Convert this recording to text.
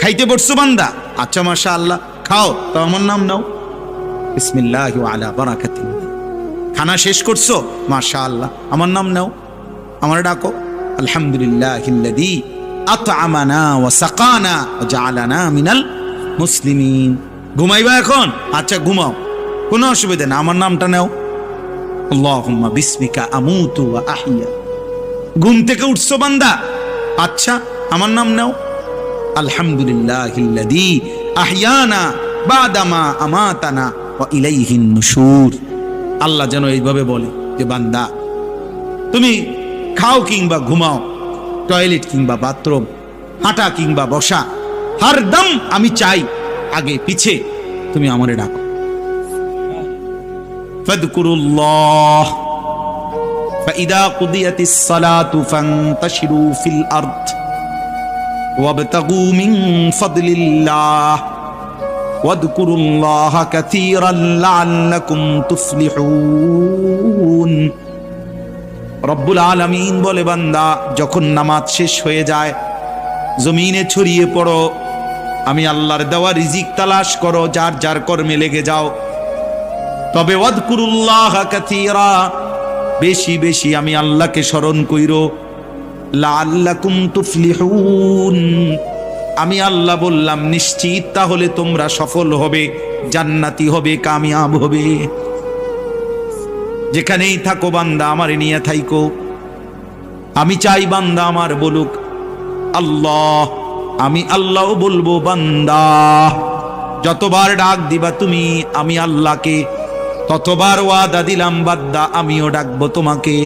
খাইতে বসছো বান্দা? আচ্ছা মাশাআল্লাহ, খাও। তো আমার নাম নাও, বিসমিল্লাহি ওয়া আলা বারাকাতিল্লাহ। খানা শেষ করছো? মাশাআল্লাহ, আমার নাম নাও, আমার ডাকো। আলহামদুলিল্লাহিল্লাযী আত'আমানা ওয়া সাকানা ওয়া জাআলানা মিনাল মুসলিমিন। ঘুমাইবা এখন? আচ্ছা ঘুমাও, কোনো অসুবিধা না, আমার নামটা নাও। আল্লাহুম্মা বিসমিকা আমুতু ওয়া আহইয়া। ঘুম থেকে উঠছো বান্দা? আচ্ছা আমার নাম নাও। আলহামদুলিল্লাহিল্লাযী আহইয়ানা বাদামা আমাতানা ওয়া ইলাইহিন নুশুর। আল্লাহ যেন এইভাবে বলে যে বান্দা তুমি খাও কিংবা ঘুমাও, টয়লেট কিংবা বাথরুম, হাঁটা কিংবা বসা, হরদম আমি চাই আগে পিছে তুমি আমারে ডাকো। ফাযকুরুল্লাহ ফাইদা কুদিয়াতিস সালাতু ফান্তাশিরু ফিল আরদ ওয়াবতাগু মিন ফাদলিল্লাহ ওয়াযকুরুল্লাহ কাসীরান লাআল্লাকুম তুফলিহুন। রব্বুল আলামিন বলে বান্দা যখন নামাজ শেষ হয়ে যায় জমিনে ছড়িয়ে পড়ো, আমি আল্লাহর দেওয়া রিজিক তালাশ করো, যার যার কর্মে লেগে যাও। তবে ওয়াযকুরুল্লাহ কাসীরা, বেশি বেশি আমি আল্লাহকে স্মরণ কইরো। লাআল্লাকুম তুফলিহুন, আমি আল্লাহ বললাম নিশ্চিত তাহলে তোমরা সফল হবে, জান্নাতি হবে, কামিয়াব হবে। যেখানেই থাকো বান্দা আমারে নিয়ে থাইকো। আমি চাই বান্দা আমার বলুক আল্লাহ, আমি আল্লাহও বলবো বান্দা। যতবার ডাক দিবা তুমি আমি আল্লাহকে, ততবার ওয়াদা দিলাম বান্দা আমিও ডাকবো তোমাকে।